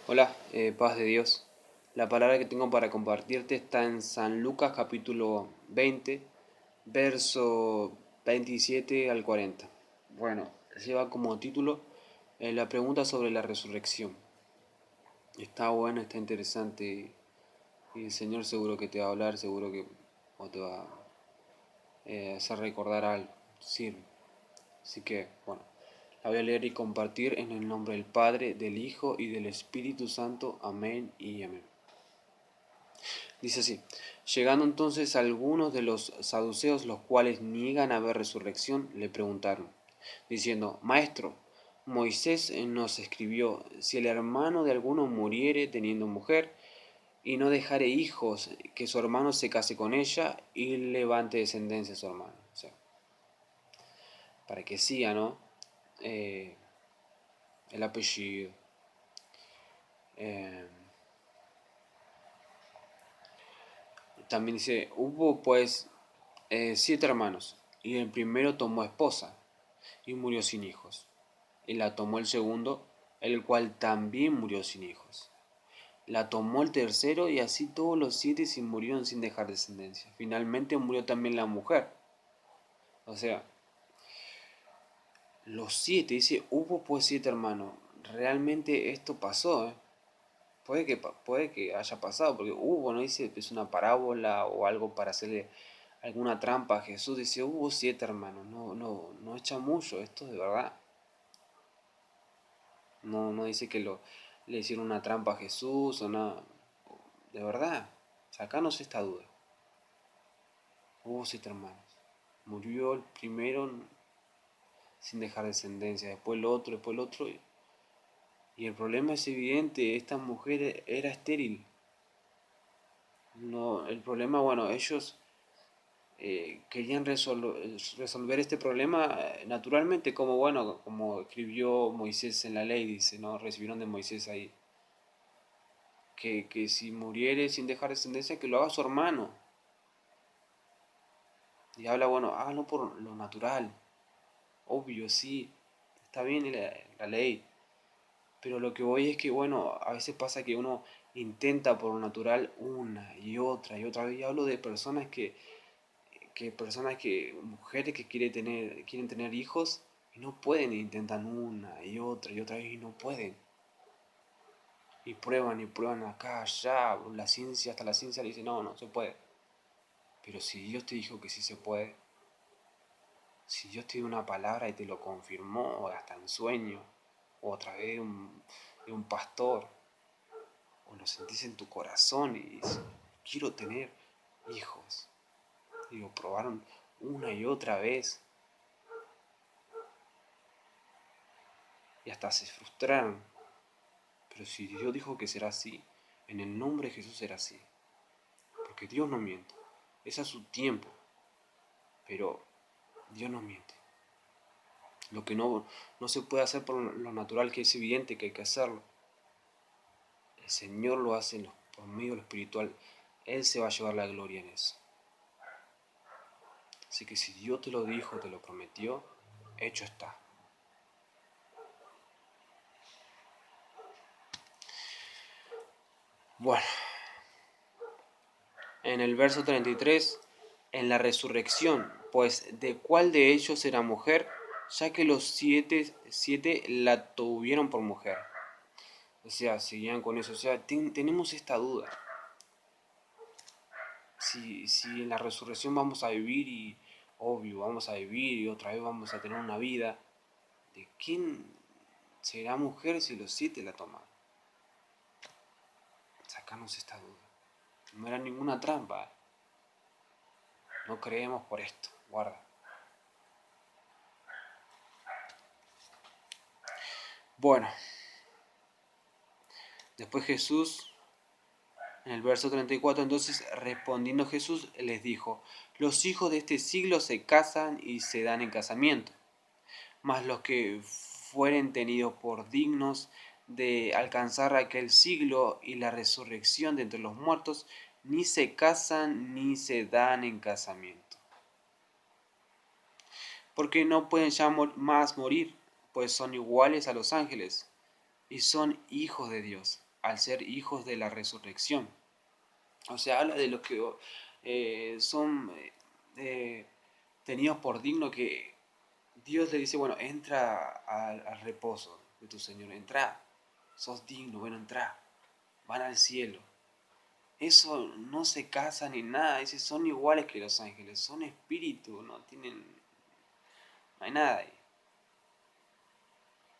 Hola, paz de Dios. La palabra que tengo para compartirte está en San Lucas capítulo 20, verso 27 al 40. Bueno, lleva como título la pregunta sobre la resurrección. Está bueno, está interesante y el Señor seguro que te va a hablar, seguro que o te va a hacer recordar algo. Sirve. Así que, bueno, la voy a leer y compartir en el nombre del Padre, del Hijo y del Espíritu Santo. Amén y amén. Dice así: llegando entonces algunos de los saduceos, los cuales niegan haber resurrección, le preguntaron, diciendo: Maestro, Moisés nos escribió, si el hermano de alguno muriere teniendo mujer, y no dejare hijos, que su hermano se case con ella y levante descendencia a su hermano. O sea, para que siga, ¿no? Eh, el apellido. Eh, También dice, hubo pues 7 hermanos, y el primero tomó esposa, y murió sin hijos. Y la tomó el segundo, el cual también murió sin hijos. La tomó el tercero, y así todos los 7 se murieron sin dejar descendencia. Finalmente murió también la mujer. O sea, los 7, dice, hubo pues 7 hermanos. Realmente esto pasó, ¿eh? Puede que haya pasado, porque hubo, no dice, es una parábola o algo para hacerle alguna trampa a Jesús. Dice, hubo 7 hermanos. No echa mucho, esto es de verdad. No dice que le hicieron una trampa a Jesús o nada. De verdad, sacanos esta duda. Hubo 7 hermanos. Murió el primero sin dejar descendencia, después el otro, después el otro. Y el problema es evidente, esta mujer era estéril. No, el problema, bueno, ellos querían resolver este problema naturalmente, como bueno, como escribió Moisés en la ley, dice, ¿no? Recibieron de Moisés ahí. Que si muriere sin dejar descendencia, que lo haga su hermano. Y habla, bueno, hágalo por lo natural. Obvio, sí, está bien la ley. Pero lo que voy es que, bueno, a veces pasa que uno intenta por lo natural una y otra vez. Y hablo de mujeres que quieren tener hijos y no pueden, e intentan una y otra vez y no pueden. Y prueban acá, allá, la ciencia, hasta la ciencia le dice, no se puede. Pero si Dios te dijo que sí se puede, si Dios te dio una palabra y te lo confirmó, o hasta en sueño, o a través de un pastor, o lo sentís en tu corazón y dices, quiero tener hijos. Digo, probaron una y otra vez y hasta se frustraron. Pero si Dios dijo que será así, en el nombre de Jesús será así. Porque Dios no miente. Es a su tiempo. Pero Dios no miente. Lo que no se puede hacer por lo natural, que es evidente que hay que hacerlo. El Señor lo hace por medio de lo espiritual. Él se va a llevar la gloria en eso. Así que si Dios te lo dijo, te lo prometió, hecho está. Bueno, en el verso 33, en la resurrección, pues ¿de cuál de ellos era mujer? Ya que los siete la tuvieron por mujer. O sea, seguían con eso. O sea, tenemos esta duda. Si en la resurrección vamos a vivir y, obvio, vamos a vivir y otra vez vamos a tener una vida, ¿de quién será mujer si los 7 la toman? Sacamos esta duda. No era ninguna trampa. No creemos por esto. Guarda. Bueno, después Jesús, en el verso 34, entonces respondiendo Jesús les dijo, los hijos de este siglo se casan y se dan en casamiento, mas los que fueren tenidos por dignos de alcanzar aquel siglo y la resurrección de entre los muertos, ni se casan ni se dan en casamiento. Porque no pueden ya más morir, pues son iguales a los ángeles y son hijos de Dios. al ser hijos de la resurrección. O sea, habla de los que son tenidos por digno, que Dios le dice, bueno, entra al reposo de tu Señor, entra, sos digno, bueno, entra, van al cielo. Eso no se casa ni nada, dice, son iguales que los ángeles, son espíritu, no tienen, no hay nada ahí.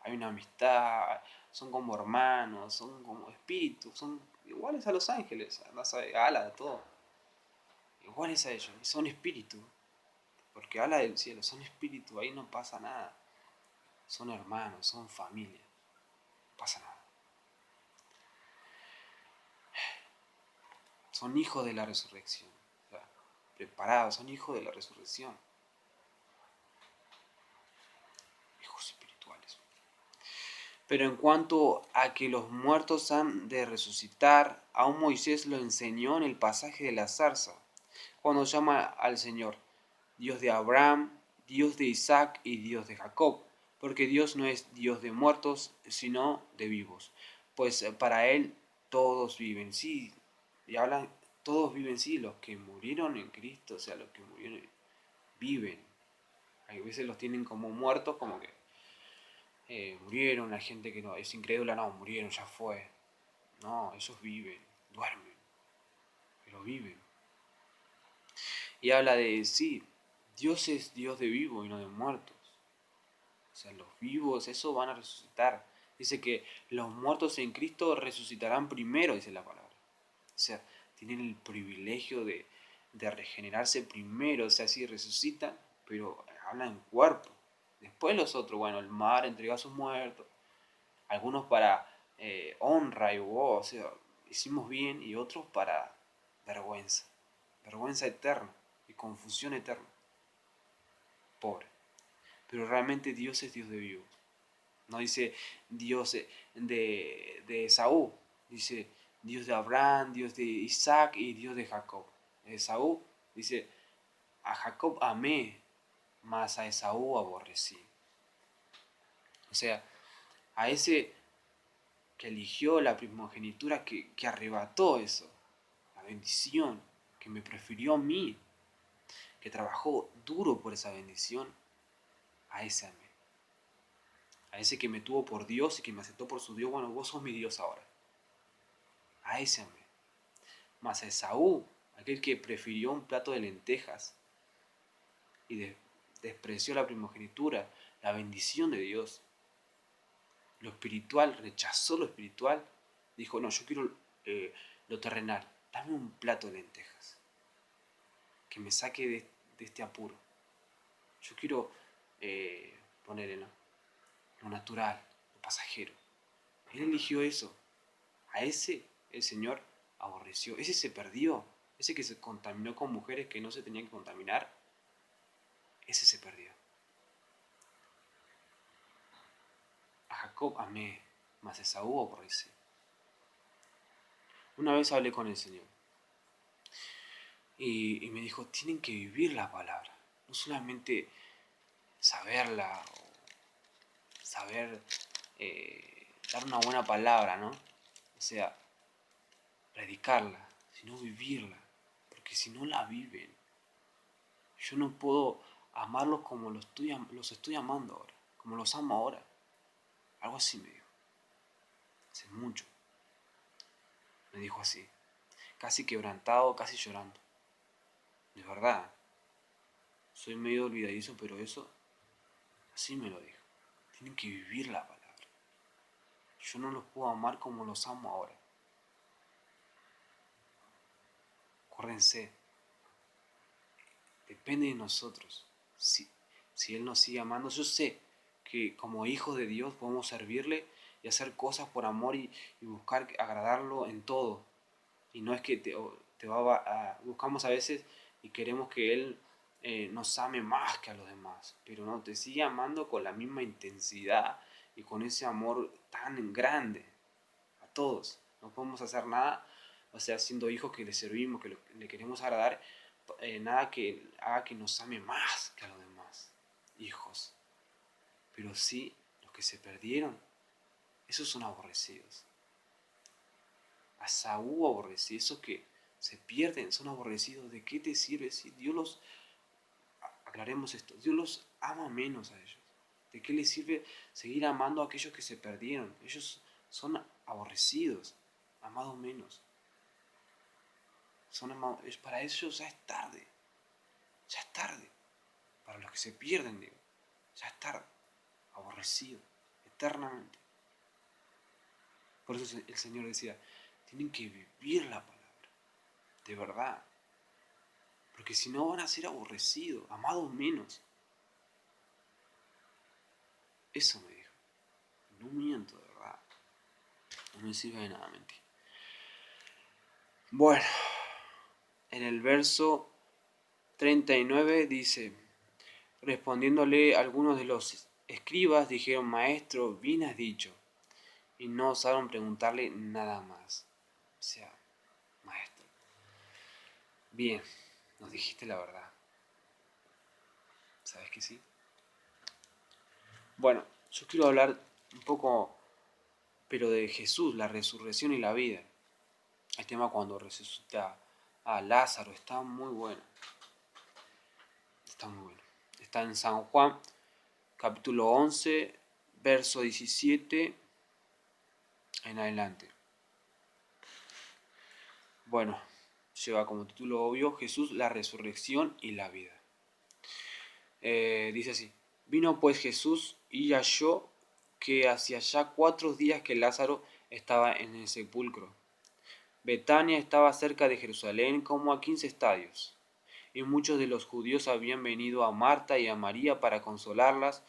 Hay una amistad, son como hermanos, son como espíritus, son iguales a los ángeles, ala, todo, iguales a ellos, y son espíritu, porque habla del cielo, son espíritu, ahí no pasa nada, son hermanos, son familia, no pasa nada. Son hijos de la resurrección, o sea, preparados, son hijos de la resurrección, hijos espirituales. Pero en cuanto a que los muertos han de resucitar, aún Moisés lo enseñó en el pasaje de la zarza, cuando llama al Señor Dios de Abraham, Dios de Isaac y Dios de Jacob, porque Dios no es Dios de muertos, sino de vivos, pues para Él todos viven, sí, y hablan, todos viven, sí, los que murieron en Cristo, o sea, los que murieron viven. A veces los tienen como muertos, como que murieron, la gente que no es incrédula, no, murieron, ya fue. No, ellos viven, duermen, pero viven. Y habla de, sí, Dios es Dios de vivos y no de muertos. O sea, los vivos, eso van a resucitar. Dice que los muertos en Cristo resucitarán primero, dice la palabra. O sea, tienen el privilegio de regenerarse primero. O sea, sí resucitan, pero hablan en cuerpo. Después los otros, bueno, el mar entrega a sus muertos. Algunos para honra y wow, o sea, hicimos bien, y otros para vergüenza. Vergüenza eterna y confusión eterna. Pobre. Pero realmente Dios es Dios de vivos. No dice Dios de Esaú, dice Dios de Abraham, Dios de Isaac y Dios de Jacob. Esaú dice, a Jacob amé, mas a Esaú aborrecí. O sea, a ese que eligió la primogenitura, que arrebató eso, la bendición, que me prefirió a mí, que trabajó duro por esa bendición, a ese amé. A ese que me tuvo por Dios y que me aceptó por su Dios, bueno, vos sos mi Dios ahora. A ese amé. Mas a Esaú, aquel que prefirió un plato de lentejas y despreció la primogenitura, la bendición de Dios, lo espiritual, rechazó lo espiritual, dijo, no, yo quiero lo terrenal, dame un plato de lentejas, que me saque de este apuro. Yo quiero ponerle, ¿no?, lo natural, lo pasajero. Él eligió eso. A ese el Señor aborreció. Ese se perdió. Ese que se contaminó con mujeres que no se tenían que contaminar, ese se perdió. A Jacob amé, mas a Esaú aborrecí. Una vez hablé con el Señor y me dijo, tienen que vivir la palabra. No solamente saberla o saber dar una buena palabra, ¿no? O sea, predicarla, sino vivirla. Porque si no la viven, yo no puedo amarlos como los estoy amando ahora, como los amo ahora. Algo así me dijo. Hace mucho. Me dijo así. Casi quebrantado, casi llorando. De verdad. Soy medio olvidadizo, pero eso así me lo dijo. Tienen que vivir la palabra. Yo no los puedo amar como los amo ahora. Acuérdense, depende de nosotros. Si Él nos sigue amando, yo sé que como hijos de Dios podemos servirle y hacer cosas por amor y buscar agradarlo en todo. Y no es que buscamos a veces y queremos que Él nos ame más que a los demás, pero no, te sigue amando con la misma intensidad y con ese amor tan grande a todos. No podemos hacer nada, o sea, siendo hijos que le servimos, que le queremos agradar, nada que haga que nos ame más que a los demás hijos. Pero sí, los que se perdieron, esos son aborrecidos. A Saúl aborrecí. Esos que se pierden, son aborrecidos. ¿De qué te sirve si Dios los... Aclaremos esto. Dios los ama menos a ellos. ¿De qué les sirve seguir amando a aquellos que se perdieron? Ellos son aborrecidos, amados menos. Son amados. Para ellos ya es tarde. Ya es tarde. Para los que se pierden, digo. Ya es tarde. Aborrecido. Eternamente. Por eso el Señor decía, tienen que vivir la palabra. De verdad. Porque si no van a ser aborrecidos, amados menos. Eso me dijo. No miento, de verdad. No me sirve de nada mentir. Bueno, en el verso 39 dice, respondiéndole algunos de los escribas, dijeron, Maestro, bien has dicho. Y no osaron preguntarle nada más. O sea, Maestro, bien, nos dijiste la verdad. ¿Sabes que sí? Bueno, yo quiero hablar un poco, pero de Jesús, la resurrección y la vida. El tema cuando resucita a Lázaro está muy bueno. Está muy bueno. Está en San Juan, capítulo 11, verso 17 en adelante. Bueno, lleva como título obvio Jesús, la resurrección y la vida. Dice así, vino pues Jesús y halló que hacía ya 4 días que Lázaro estaba en el sepulcro. Betania estaba cerca de Jerusalén como a 15 estadios, y muchos de los judíos habían venido a Marta y a María para consolarlas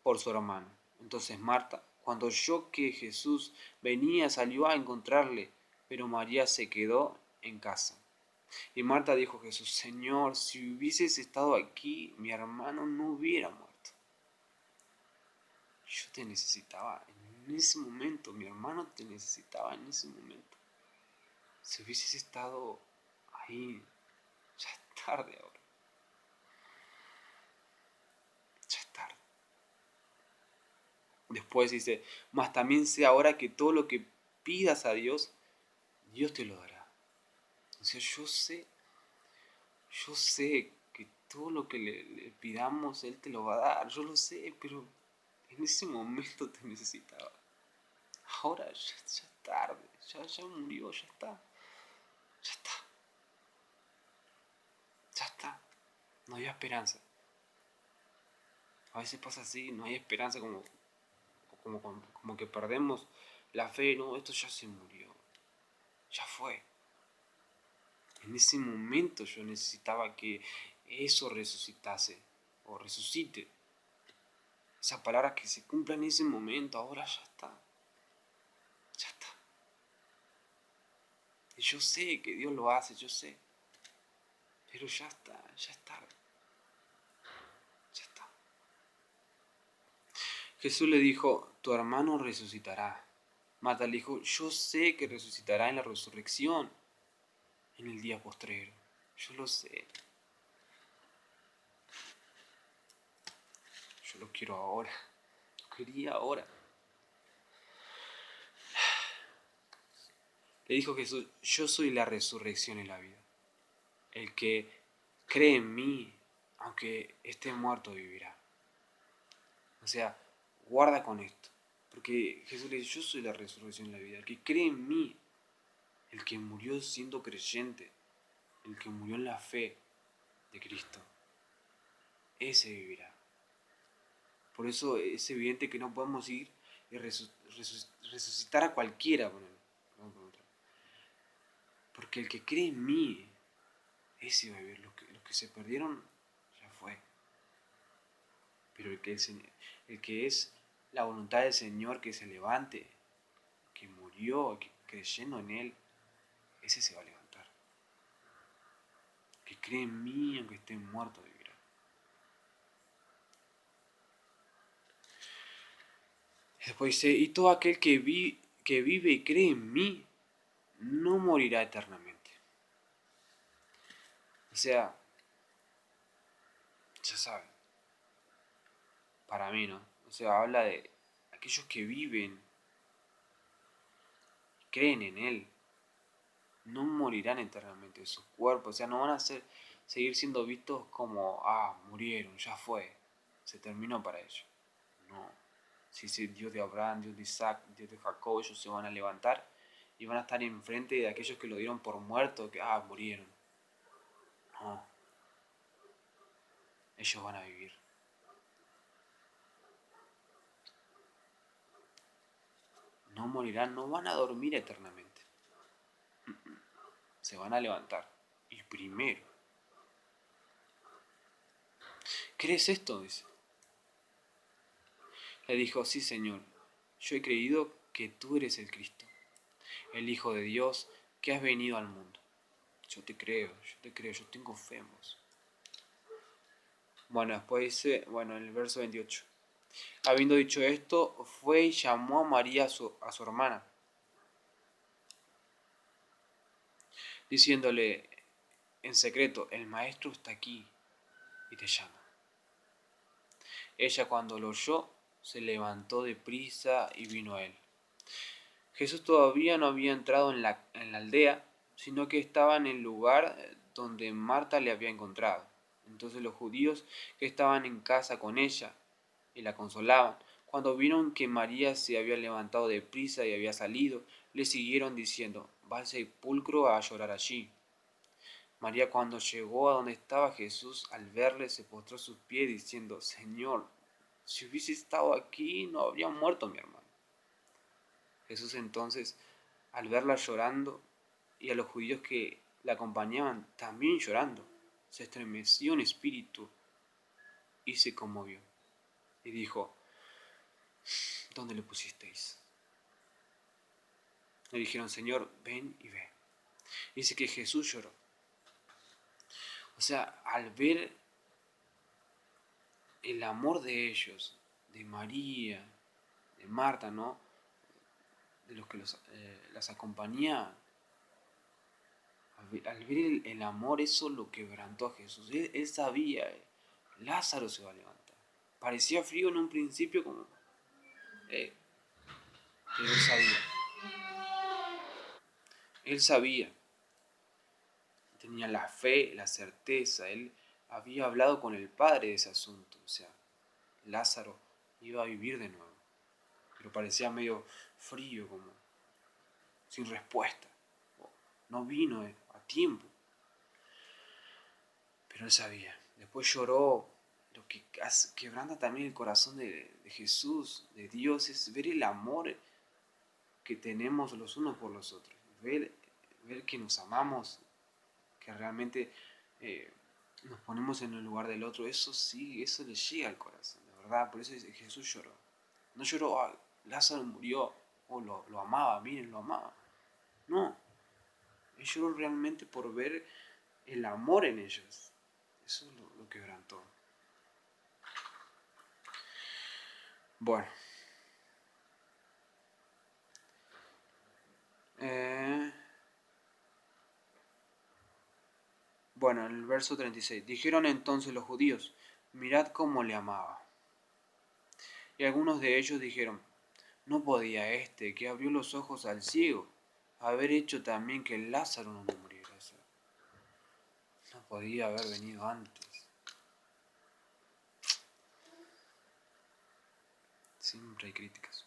por su hermano. Entonces Marta, cuando oyó que Jesús venía, salió a encontrarle, pero María se quedó en casa. Y Marta dijo a Jesús, Señor, si hubieses estado aquí, mi hermano no hubiera muerto. Yo te necesitaba en ese momento, mi hermano te necesitaba en ese momento. Si hubieses estado ahí, ya es tarde ahora. Ya es tarde. Después dice, mas también sé ahora que todo lo que pidas a Dios, Dios te lo dará. O sea, yo sé que todo lo que le pidamos, Él te lo va a dar. Yo lo sé, pero en ese momento te necesitaba. Ahora ya es tarde, ya murió, ya está. Ya está. Ya está. No hay esperanza. A veces pasa así, no hay esperanza como que perdemos la fe. No, esto ya se murió. Ya fue. En ese momento yo necesitaba que eso resucitase o resucite. Esa palabra que se cumpla en ese momento, ahora ya está. Ya está. Y yo sé que Dios lo hace, yo sé. Pero ya está, ya es tarde. Ya está. Jesús le dijo, tu hermano resucitará. Marta le dijo, yo sé que resucitará en la resurrección, en el día postrero. Yo lo sé. Yo lo quiero ahora. Lo quería ahora. Le dijo Jesús, yo soy la resurrección y la vida. El que cree en mí, aunque esté muerto, vivirá. O sea, guarda con esto. Porque Jesús le dice, yo soy la resurrección y la vida. El que cree en mí, el que murió siendo creyente, el que murió en la fe de Cristo, ese vivirá. Por eso es evidente que no podemos ir y resucitar a cualquiera. Porque el que cree en mí, ese va a vivir. Los que se perdieron, ya fue. Pero el que es la voluntad del Señor que se levante, que murió, que creyendo en Él, ese se va a levantar. Que cree en mí, aunque esté muerto, vivirá. Después dice, y todo aquel que vive y cree en mí, no morirá eternamente. O sea, ya saben, para mí, ¿no? O sea, habla de aquellos que viven, creen en Él, no morirán eternamente, sus cuerpos, o sea, no van a seguir siendo vistos como, murieron, ya fue, se terminó para ellos. No, si es el Dios de Abraham, Dios de Isaac, Dios de Jacob, ellos se van a levantar y van a estar enfrente de aquellos que lo dieron por muerto, que, murieron. No, ellos van a vivir. No morirán, no van a dormir eternamente. Se van a levantar. Y primero, ¿crees esto? Dice. Le dijo, sí, Señor, yo he creído que tú eres el Cristo, el Hijo de Dios, que has venido al mundo. Yo te creo, yo tengo fe en vos. Bueno, después dice, en el verso 28. Habiendo dicho esto, fue y llamó a María, a su hermana, diciéndole en secreto, el maestro está aquí y te llama. Ella cuando lo oyó, se levantó de prisa y vino a él. Jesús todavía no había entrado en la aldea, sino que estaba en el lugar donde Marta le había encontrado. Entonces los judíos que estaban en casa con ella y la consolaban, cuando vieron que María se había levantado de prisa y había salido, le siguieron diciendo, va al sepulcro a llorar allí. María cuando llegó a donde estaba Jesús, al verle se postró a sus pies diciendo, Señor, si hubiese estado aquí no habría muerto mi hermano. Jesús entonces, al verla llorando y a los judíos que la acompañaban también llorando, se estremeció en espíritu y se conmovió. Y dijo, ¿dónde le pusisteis? Le dijeron, Señor, ven y ve. Dice que Jesús lloró. O sea, al ver el amor de ellos, de María, de Marta, ¿no? De los que las acompañaban, al ver el amor, eso lo quebrantó a Jesús. Él sabía, Lázaro se va a levantar. Parecía frío en un principio, como, eh, pero él sabía. Él sabía, tenía la fe, la certeza. Él había hablado con el Padre de ese asunto. O sea, Lázaro iba a vivir de nuevo. Pero parecía medio frío, como sin respuesta. No vino a tiempo. Pero él sabía. Después lloró. Lo que quebranta también el corazón de Jesús, de Dios, es ver el amor que tenemos los unos por los otros. Ver que nos amamos, que realmente nos ponemos en el lugar del otro. Eso sí, eso le llega al corazón, de verdad. Por eso Jesús lloró. No lloró, Lázaro murió, lo amaba, miren, lo amaba. No, él lloró realmente por ver el amor en ellos. Eso lo quebrantó. Bueno. Eh, en el verso 36. Dijeron entonces los judíos, mirad cómo le amaba. Y algunos de ellos dijeron, no podía este, que abrió los ojos al ciego, haber hecho también que Lázaro no muriera. O sea, no podía haber venido antes. Siempre hay críticas.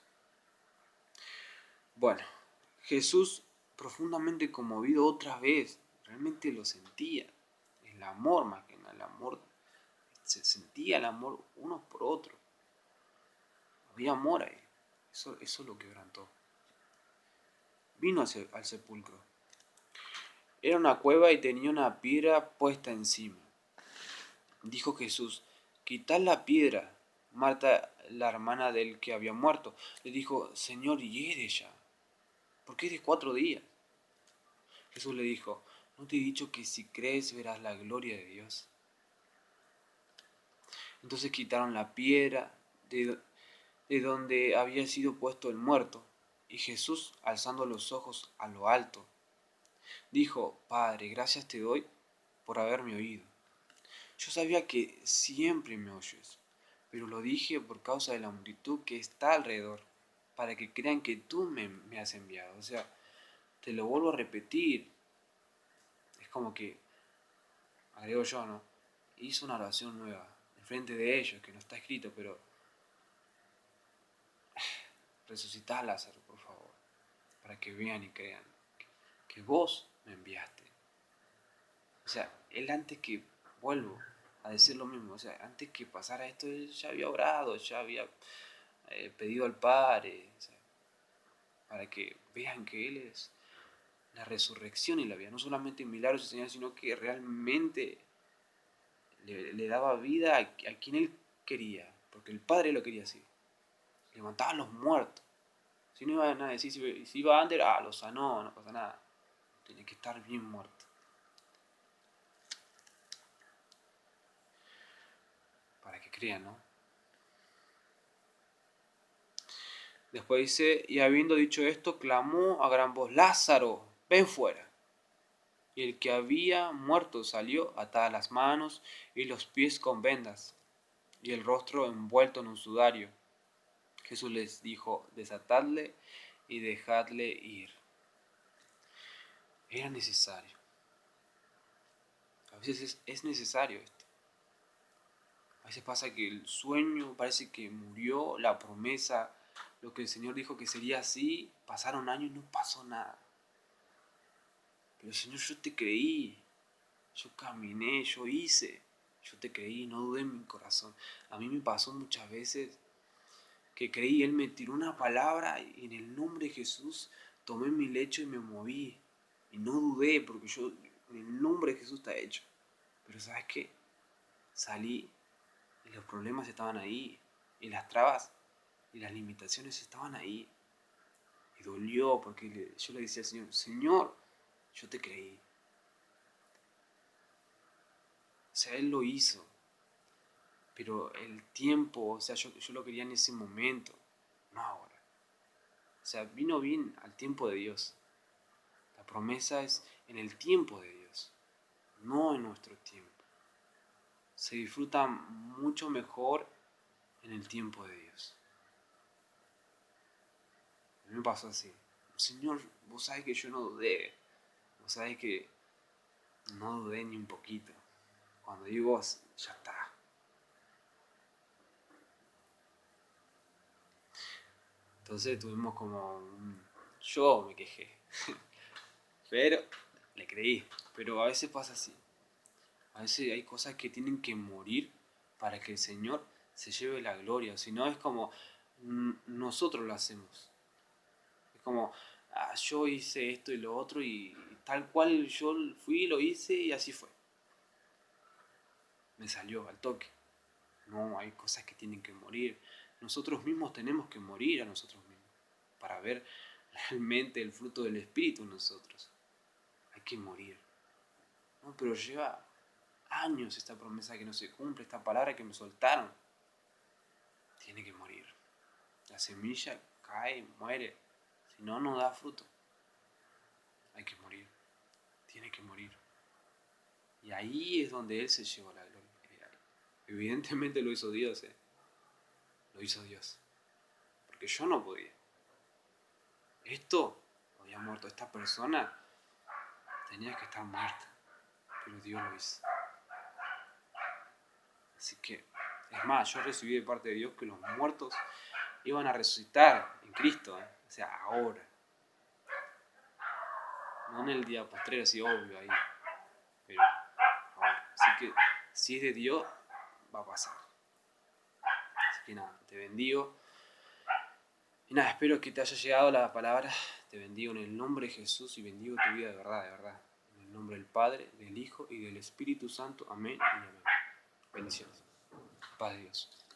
Bueno, Jesús, profundamente conmovido otra vez, realmente lo sentía. El amor más que nada, el amor, se sentía el amor unos por otros. Había amor ahí. Eso lo quebrantó. Vino al sepulcro. Era una cueva y tenía una piedra puesta encima. Dijo Jesús, quitad la piedra. Marta, la hermana del que había muerto, le dijo, Señor, hiere ya, porque es de 4 días. Jesús le dijo, ¿no te he dicho que si crees verás la gloria de Dios? Entonces quitaron la piedra de donde había sido puesto el muerto, y Jesús, alzando los ojos a lo alto, dijo, Padre, gracias te doy por haberme oído. Yo sabía que siempre me oyes, pero lo dije por causa de la multitud que está alrededor, para que crean que tú me has enviado. O sea, te lo vuelvo a repetir, como que, agrego yo, ¿no? Hizo una oración nueva, enfrente de ellos, que no está escrito, pero resucitá a Lázaro, por favor, para que vean y crean que vos me enviaste. O sea, él antes que, vuelvo a decir lo mismo, o sea, antes que pasara esto, él ya había orado, ya había pedido al Padre, o sea, para que vean que Él es la resurrección y la vida, no solamente milagros y señales, sino que realmente le daba vida a quien Él quería, porque el Padre lo quería así, levantaba a los muertos. Si no iba a nada decir, si iba antes, lo sanó, no pasa nada, tiene que estar bien muerto. Para que crean, ¿no? Después dice, y habiendo dicho esto, clamó a gran voz, Lázaro, ven fuera. Y el que había muerto salió, atadas las manos y los pies con vendas, y el rostro envuelto en un sudario. Jesús les dijo, desatadle y dejadle ir. Era necesario. A veces es necesario esto. A veces pasa que el sueño parece que murió, la promesa, lo que el Señor dijo que sería así, pasaron años y no pasó nada. Pero Señor, yo te creí, yo caminé, yo hice, yo te creí, no dudé en mi corazón. A mí me pasó muchas veces que creí, Él me tiró una palabra y en el nombre de Jesús tomé mi lecho y me moví. Y no dudé porque yo, en el nombre de Jesús está hecho. Pero ¿sabes qué? Salí y los problemas estaban ahí. Y las trabas y las limitaciones estaban ahí. Y dolió porque yo le decía al Señor, Señor, yo te creí. O sea, Él lo hizo. Pero el tiempo, o sea, yo lo quería en ese momento, no ahora. O sea, vino bien al tiempo de Dios. La promesa es en el tiempo de Dios, no en nuestro tiempo. Se disfruta mucho mejor en el tiempo de Dios. A mí me pasó así. Señor, vos sabés que yo no dudé. Vos sabés que no dudé ni un poquito. Cuando digo, ya está. Entonces tuvimos como yo me quejé. Pero le creí. Pero a veces pasa así. A veces hay cosas que tienen que morir para que el Señor se lleve la gloria. Si no es como nosotros lo hacemos. Es como, yo hice esto y lo otro y tal cual yo fui, lo hice y así fue. Me salió al toque. No, hay cosas que tienen que morir. Nosotros mismos tenemos que morir a nosotros mismos para ver realmente el fruto del Espíritu en nosotros. Hay que morir. No, pero lleva años esta promesa que no se cumple, esta palabra que me soltaron. Tiene que morir. La semilla cae, muere. Si no, no da fruto. Hay que morir. Tiene que morir. Y ahí es donde Él se llevó la gloria. Evidentemente lo hizo Dios. Lo hizo Dios. Porque yo no podía. Esto había muerto. Esta persona tenía que estar muerta. Pero Dios lo hizo. Así que, es más, yo recibí de parte de Dios que los muertos iban a resucitar en Cristo. O sea, ahora. No en el día postrero, así obvio ahí. Pero ahora. Así que, si es de Dios, va a pasar. Así que nada, te bendigo. Y nada, espero que te haya llegado la palabra. Te bendigo en el nombre de Jesús y bendigo tu vida de verdad, de verdad. En el nombre del Padre, del Hijo y del Espíritu Santo. Amén y amén. Bendiciones. Paz de Dios.